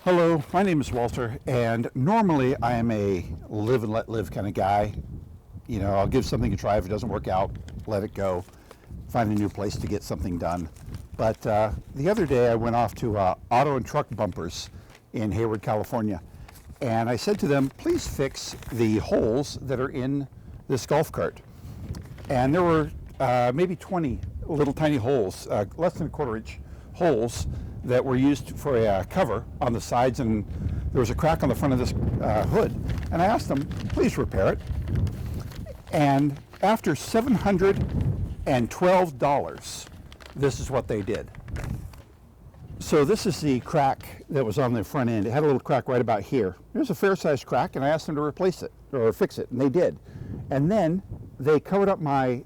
Hello, my name is Walter, and normally I am a live and let live kind of guy. You know, I'll give something a try. If it doesn't work out, let it go. Find a new place to get something done. But the other day I went off to Auto and Truck Bumpers in Hayward, California, and I said to them, please fix the holes that are in this golf cart. And there were maybe 20 little tiny holes, less than a quarter-inch holes that were used for a cover on the sides, and there was a crack on the front of this hood. And I asked them, please repair it. And after $712, this is what they did. So this is the crack that was on the front end. It had a little crack right about here. It was a fair-sized crack, and I asked them to replace it, or fix it, and they did. And then they covered up my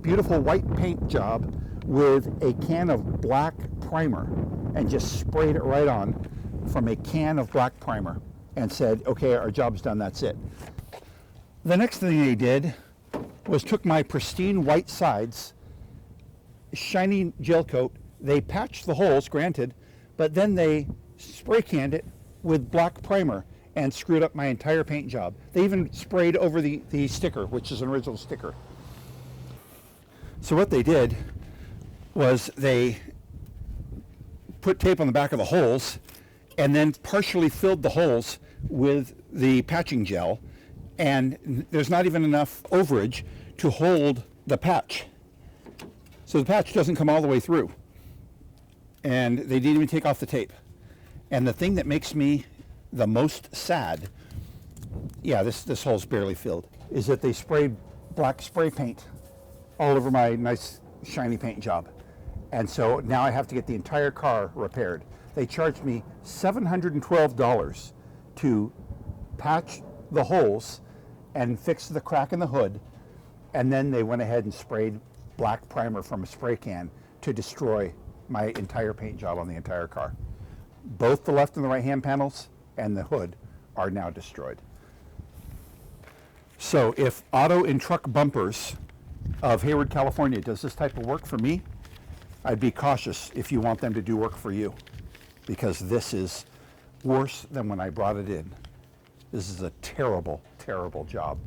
beautiful white paint job with a can of black primer and just sprayed it right on from a can of black primer and said, okay, our job's done, that's it. The next thing they did was took my pristine white sides, shiny gel coat, they patched the holes, granted, but then they spray canned it with black primer and screwed up my entire paint job. They even sprayed over the sticker, which is an original sticker. So what they did was they put tape on the back of the holes and then partially filled the holes with the patching gel, and there's not even enough overage to hold the patch. So the patch doesn't come all the way through, and they didn't even take off the tape. And the thing that makes me the most sad, yeah, this hole's barely filled, is that they sprayed black spray paint all over my nice shiny paint job. And so now I have to get the entire car repaired. They charged me $712 to patch the holes and fix the crack in the hood, and then they went ahead and sprayed black primer from a spray can to destroy my entire paint job on the entire car. Both the left and the right hand panels and the hood are now destroyed. So if Auto and Truck Bumpers of Hayward, California does this type of work for me, I'd be cautious if you want them to do work for you, because this is worse than when I brought it in. This is a terrible, terrible job.